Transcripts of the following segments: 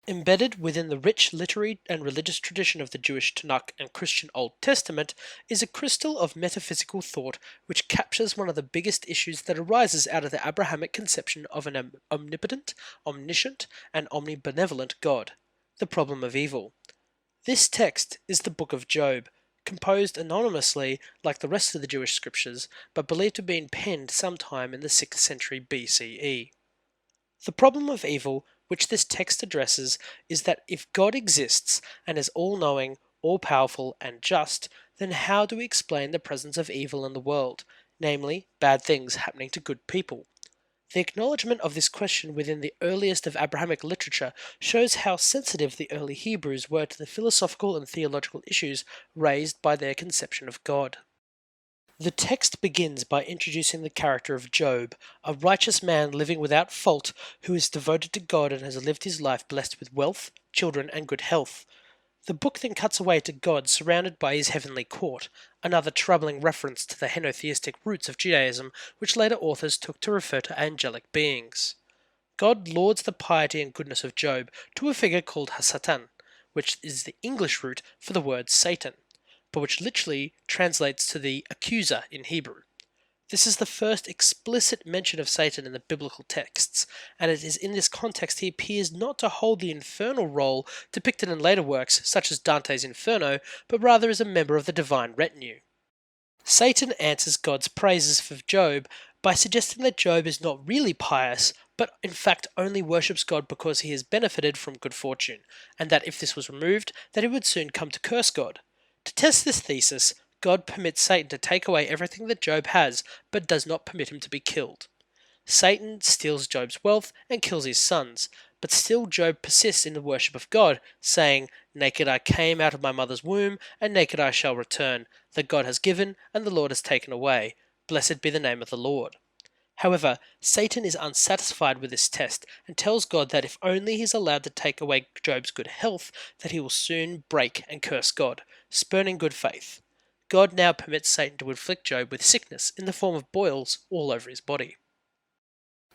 Embedded within the rich literary and religious tradition of the Jewish Tanakh and Christian Old Testament is a crystal of metaphysical thought which captures one of the biggest issues that arises out of the Abrahamic conception of an omnipotent, omniscient, and omnibenevolent God, the problem of evil. This text is the Book of Job, composed anonymously like the rest of the Jewish scriptures, but believed to have been penned sometime in the 6th century BCE. The problem of evil, which this text addresses, is that if God exists and is all knowing, all powerful, and just, then how do we explain the presence of evil in the world, namely, bad things happening to good people? The acknowledgement of this question within the earliest of Abrahamic literature shows how sensitive the early Hebrews were to the philosophical and theological issues raised by their conception of God. The text begins by introducing the character of Job, a righteous man living without fault who is devoted to God and has lived his life blessed with wealth, children, and good health. The book then cuts away to God surrounded by his heavenly court, another troubling reference to the henotheistic roots of Judaism, which later authors took to refer to angelic beings. God lauds the piety and goodness of Job to a figure called Hasatan, which is the English root for the word Satan, but which literally translates to the accuser in Hebrew. This is the first explicit mention of Satan in the biblical texts, and it is in this context he appears not to hold the infernal role depicted in later works such as Dante's Inferno, but rather as a member of the divine retinue. Satan answers God's praises for Job by suggesting that Job is not really pious, but in fact only worships God because he has benefited from good fortune, and that if this was removed, that he would soon come to curse God. To test this thesis, God permits Satan to take away everything that Job has, but does not permit him to be killed. Satan steals Job's wealth and kills his sons, but still Job persists in the worship of God, saying, "Naked I came out of my mother's womb, and naked I shall return. The God has given, and the Lord has taken away. Blessed be the name of the Lord." However, Satan is unsatisfied with this test and tells God that if only he is allowed to take away Job's good health, that he will soon break and curse God, spurning good faith. God now permits Satan to inflict Job with sickness in the form of boils all over his body.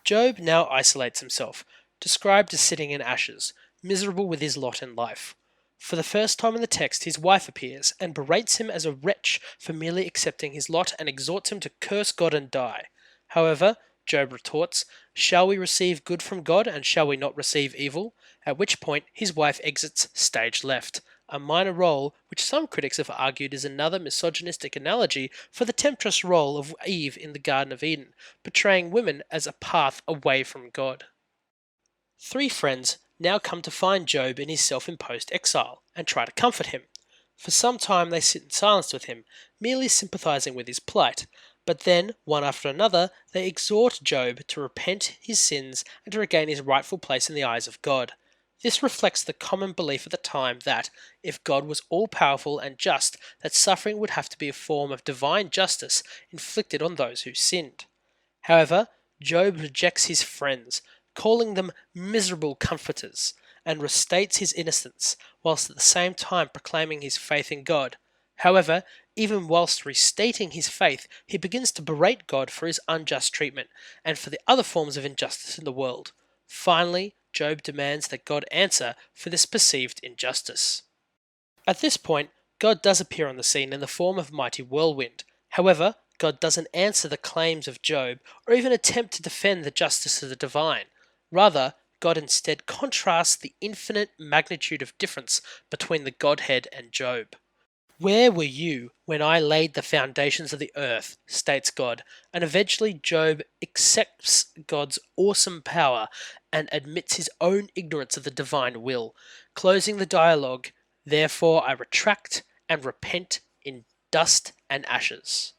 Job now isolates himself, described as sitting in ashes, miserable with his lot in life. For the first time in the text, his wife appears and berates him as a wretch for merely accepting his lot and exhorts him to curse God and die. However, Job retorts, "Shall we receive good from God and shall we not receive evil?" At which point his wife exits stage left, a minor role which some critics have argued is another misogynistic analogy for the temptress role of Eve in the Garden of Eden, portraying women as a path away from God. Three friends now come to find Job in his self-imposed exile and try to comfort him. For some time they sit in silence with him, merely sympathizing with his plight, but then, one after another, they exhort Job to repent his sins and to regain his rightful place in the eyes of God. This reflects the common belief at the time that, if God was all-powerful and just, that suffering would have to be a form of divine justice inflicted on those who sinned. However, Job rejects his friends, calling them miserable comforters, and restates his innocence, whilst at the same time proclaiming his faith in God. However, even whilst restating his faith, he begins to berate God for his unjust treatment and for the other forms of injustice in the world. Finally, Job demands that God answer for this perceived injustice. At this point, God does appear on the scene in the form of a mighty whirlwind. However, God doesn't answer the claims of Job or even attempt to defend the justice of the divine. Rather, God instead contrasts the infinite magnitude of difference between the Godhead and Job. "Where were you when I laid the foundations of the earth?" states God, and eventually Job accepts God's awesome power and admits his own ignorance of the divine will, closing the dialogue, "Therefore I retract and repent in dust and ashes."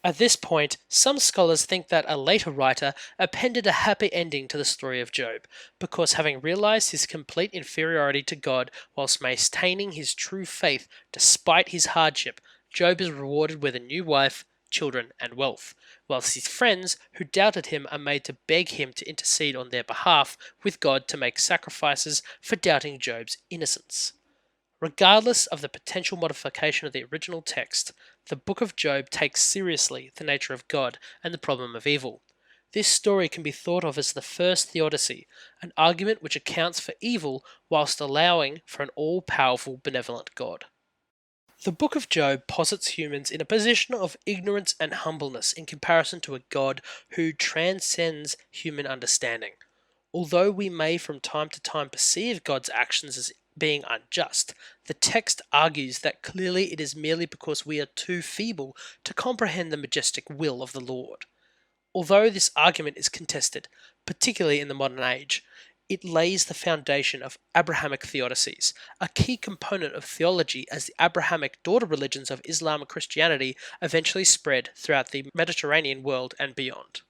At this point, some scholars think that a later writer appended a happy ending to the story of Job, because having realized his complete inferiority to God whilst maintaining his true faith despite his hardship, Job is rewarded with a new wife, children, and wealth, whilst his friends who doubted him are made to beg him to intercede on their behalf with God to make sacrifices for doubting Job's innocence. Regardless of the potential modification of the original text, the Book of Job takes seriously the nature of God and the problem of evil. This story can be thought of as the first theodicy, an argument which accounts for evil whilst allowing for an all powerful, benevolent God. The Book of Job posits humans in a position of ignorance and humbleness in comparison to a God who transcends human understanding. Although we may from time to time perceive God's actions as being unjust, the text argues that clearly it is merely because we are too feeble to comprehend the majestic will of the Lord. Although this argument is contested, particularly in the modern age, it lays the foundation of Abrahamic theodicies, a key component of theology as the Abrahamic daughter religions of Islam and Christianity eventually spread throughout the Mediterranean world and beyond.